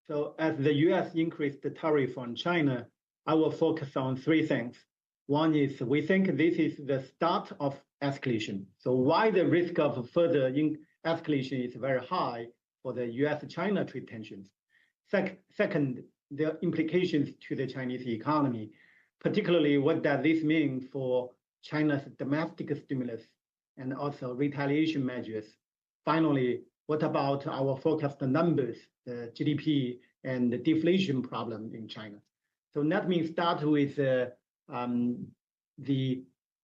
So as the US increased the tariff on China, I will focus on three things. One is we think this is the start of escalation. So why the risk of further escalation is very high for the US-China trade tensions. Second, the implications to the Chinese economy, particularly what does this mean for China's domestic stimulus and also retaliation measures. Finally, what about our forecast numbers, the GDP and the deflation problem in China? So let me start with the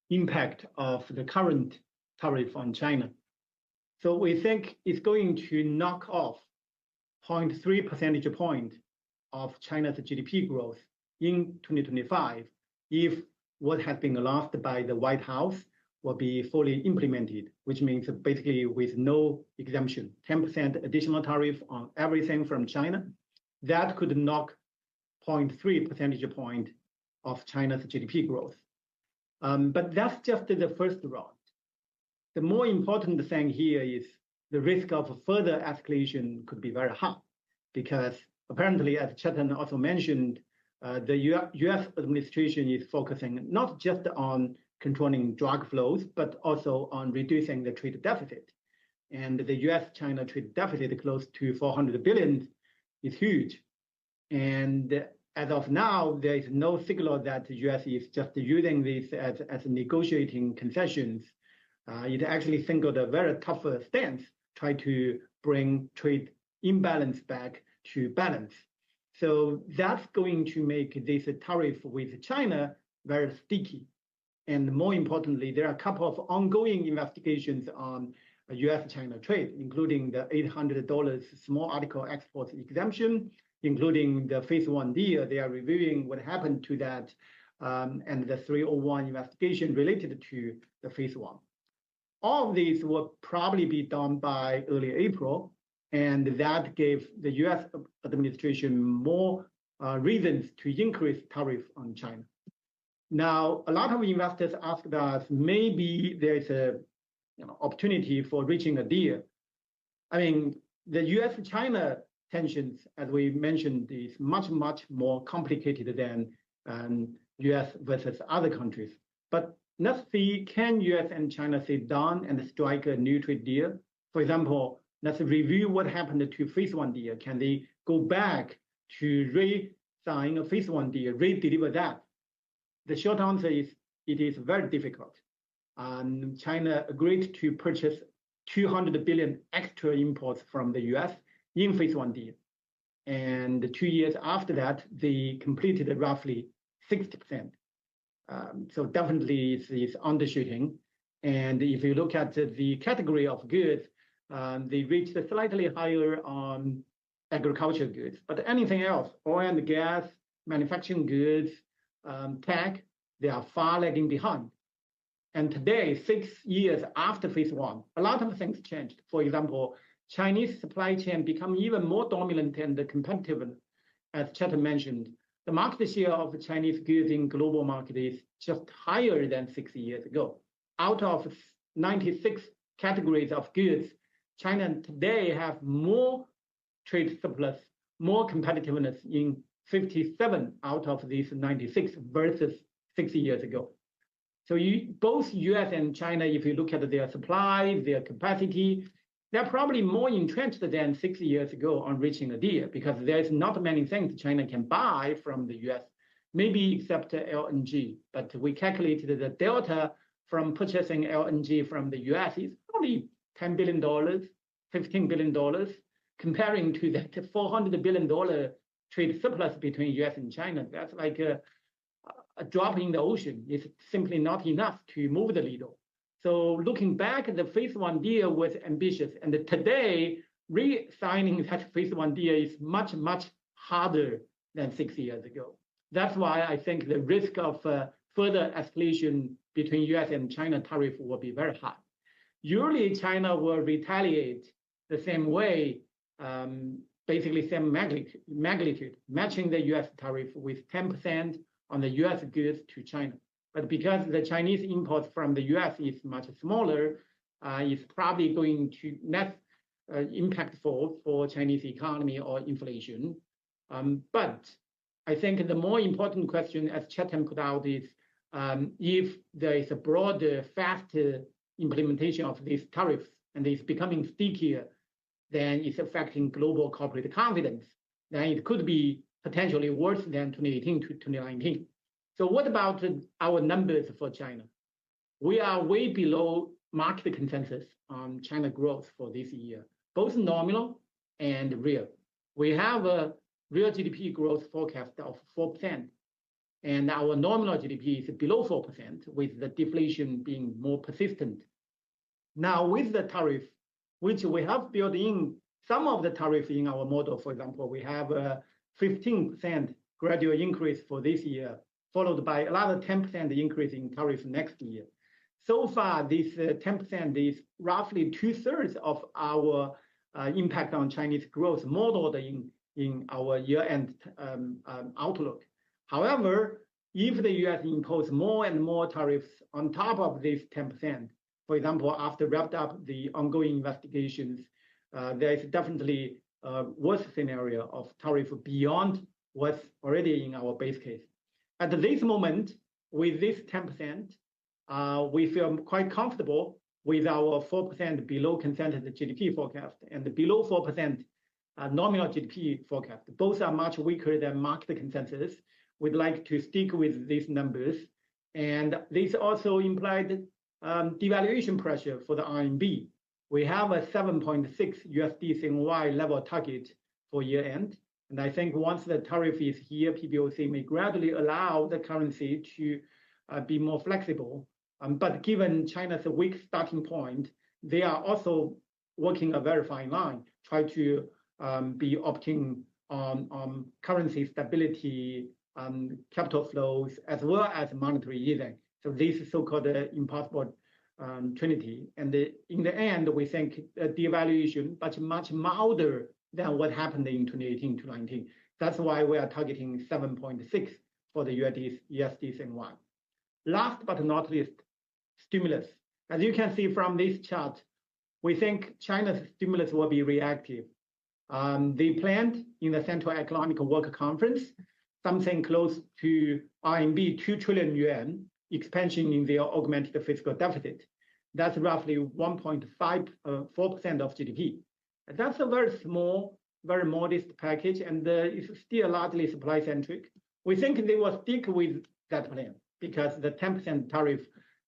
impact of the current tariff on China. So we think it's going to knock off 0.3 percentage point of China's GDP growth in 2025 if what has been announced by the White House will be fully implemented, which means basically with no exemption, 10% additional tariff on everything from China. That could knock 0.3 percentage point of China's GDP growth. But that's just the first round. The more important thing here is the risk of further escalation could be very high, because apparently, as Chetan also mentioned, the US administration is focusing not just on controlling drug flows, but also on reducing the trade deficit. And the US-China trade deficit close to 400 billion is huge. And as of now, there is no signal that the US is just using this as negotiating concessions. It actually signaled a very tough stance, try to bring trade imbalance back to balance. So that's going to make this tariff with China very sticky. And more importantly, there are a couple of ongoing investigations on US-China trade, including the $800 small article export exemption, including the phase one deal. They are reviewing what happened to that, and the 301 investigation related to the phase one. All of these will probably be done by early April, and that gave the US administration more reasons to increase tariff on China. Now, a lot of investors asked us, maybe there's a opportunity for reaching a deal. I mean, the US-China tensions, as we mentioned, is much, much more complicated than US versus other countries. But let's see, can US and China sit down and strike a new trade deal? For example, let's review what happened to phase one deal. Can they go back to re-sign a phase one deal, re-deliver that? The short answer is it is very difficult. China agreed to purchase 200 billion extra imports from the US in phase one deal. And 2 years after that, they completed roughly 60%. So definitely it's undershooting. And if you look at the category of goods, they reached a slightly higher on agricultural goods. But anything else, oil and gas, manufacturing goods, tech, they are far lagging behind. And today, 6 years after phase one, a lot of things changed. For example, Chinese supply chain become even more dominant and competitive. As Chetan mentioned, the market share of Chinese goods in global market is just higher than 6 years ago. Out of 96 categories of goods, China today have more trade surplus, more competitiveness in 57 out of these 96 versus 6 years ago. So both US and China, if you look at their supply, their capacity, they're probably more entrenched than 6 years ago on reaching a deal, because there's not many things China can buy from the US, maybe except LNG. But we calculated the delta from purchasing LNG from the US is only $10 billion, $15 billion, comparing to that $400 billion trade surplus between US and China. That's like a drop in the ocean. It's simply not enough to move the needle. So looking back, the phase one deal was ambitious. And today, re-signing that phase one deal is much, much harder than 6 years ago. That's why I think the risk of further escalation between US and China tariff will be very high. Usually, China will retaliate the same way, basically same magnitude, matching the US tariff with 10% on the US goods to China. But because the Chinese imports from the US is much smaller, it's probably going to less impactful for Chinese economy or inflation. But I think the more important question, as Chetan put out, is if there is a broader, faster implementation of these tariffs and it's becoming stickier, then it's affecting global corporate confidence, then it could be potentially worse than 2018 to 2019. So what about our numbers for China? We are way below market consensus on China growth for this year, both nominal and real. We have a real GDP growth forecast of 4%, and our nominal GDP is below 4%, with the deflation being more persistent. Now, with the tariff, which we have built in some of the tariff in our model, for example, we have a 15% gradual increase for this year, followed by another 10% increase in tariff next year. So far, this 10% is roughly 2/3 of our impact on Chinese growth modeled in our year-end outlook. However, if the US impose more and more tariffs on top of this 10%, for example, after wrapped up the ongoing investigations, there is definitely a worse scenario of tariff beyond what's already in our base case. At this moment, with this 10%, we feel quite comfortable with our 4% below consensus GDP forecast and the below 4% nominal GDP forecast. Both are much weaker than market consensus. We'd like to stick with these numbers. And this also implied devaluation pressure for the RMB. We have a 7.6 USD CNY level target for year end. And I think once the tariff is here, PBOC may gradually allow the currency to be more flexible. But given China's weak starting point, they are also working a very fine line, try to be opting on currency stability, capital flows, as well as monetary easing. So this is so-called impossible trinity. And in the end, we think devaluation, but much milder than what happened in 2018 to 2019. That's why we are targeting 7.6 for the USD CNY. Last but not least, stimulus. As you can see from this chart, we think China's stimulus will be reactive. They planned in the Central Economic Work Conference something close to RMB 2 trillion yuan expansion in their augmented fiscal deficit. That's roughly 1.54% of GDP. That's a very small, very modest package, and it's still largely supply-centric. We think they will stick with that plan because the 10% tariff,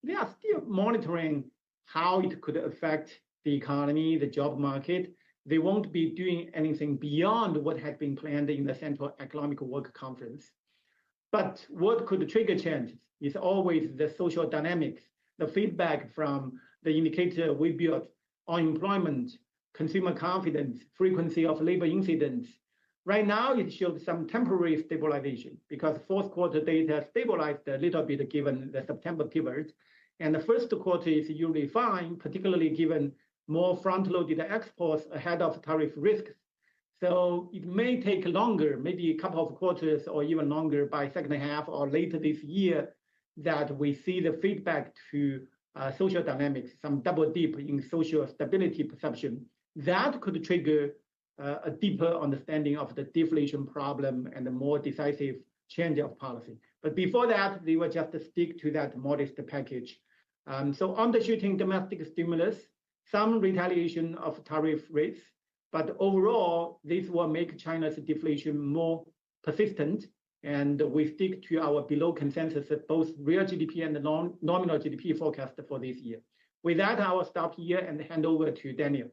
they are still monitoring how it could affect the economy, the job market. They won't be doing anything beyond what had been planned in the Central Economic Work Conference. But what could trigger change is always the social dynamics, the feedback from the indicator we built, unemployment, consumer confidence, frequency of labor incidents. Right now, it showed some temporary stabilization because fourth quarter data stabilized a little bit given the September pivot. And the first quarter is usually fine, particularly given more front-loaded exports ahead of tariff risks. So it may take longer, maybe a couple of quarters or even longer by second half or later this year, that we see the feedback to social dynamics, some double dip in social stability perception. That could trigger a deeper understanding of the deflation problem and a more decisive change of policy. But before that, they will just stick to that modest package. So undershooting domestic stimulus, some retaliation of tariff rates, but overall, this will make China's deflation more persistent, and we stick to our below consensus at both real GDP and the nominal GDP forecast for this year. With that, I will stop here and hand over to Daniel.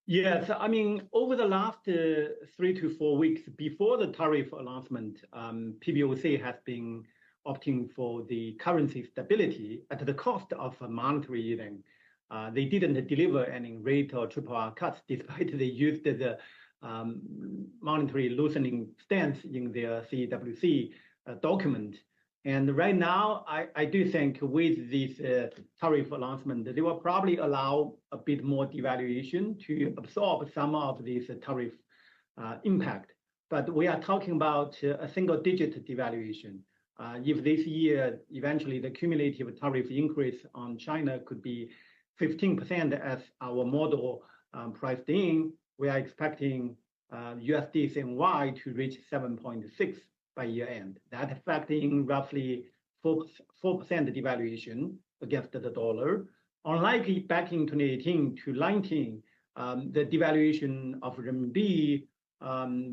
Yes, I mean, over the last 3 to 4 weeks before the tariff announcement, PBOC has been opting for the currency stability at the cost of monetary easing. They didn't deliver any rate or RRR cuts, despite they used the monetary loosening stance in their CWC document. And right now, I do think with this tariff announcement, they will probably allow a bit more devaluation to absorb some of this tariff impact. But we are talking about a single-digit devaluation. If this year, eventually the cumulative tariff increase on China could be 15% as our model priced in, we are expecting USD CNY to reach 7.6 by year end. That affecting roughly 4% devaluation against the dollar. Unlike back in 2018 to 19, the devaluation of renminbi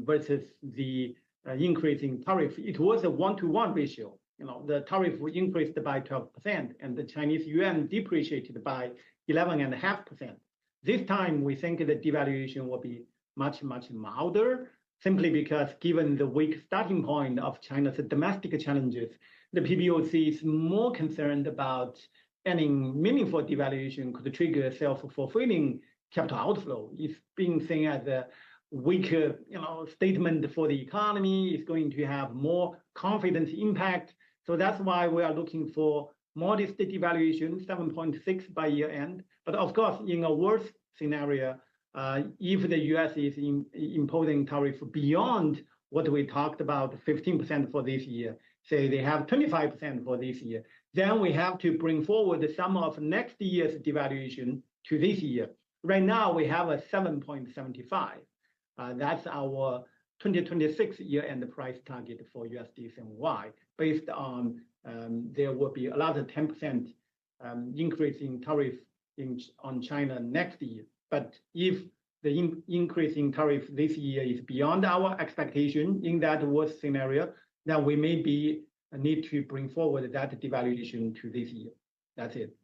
versus the increasing tariff, it was a 1-to-1 ratio. The tariff increased by 12%, and the Chinese yuan depreciated by 11.5%. This time, we think the devaluation will be much milder, simply because given the weak starting point of China's domestic challenges, the PBOC is more concerned about any meaningful devaluation could trigger self-fulfilling capital outflow. It's being seen as a weaker, statement for the economy. It's going to have more confidence impact. So that's why we are looking for modest devaluation, 7.6 by year end. But of course, in a worse scenario, if the US is imposing tariff beyond what we talked about, 15% for this year, say they have 25% for this year, then we have to bring forward some of next year's devaluation to this year. Right now, we have a 7.75. That's our 2026 year-end price target for USD CNY, based on there will be another 10% increase in tariff on China next year. But if the increase in tariff this year is beyond our expectation in that worst scenario, then we may need to bring forward that devaluation to this year. That's it.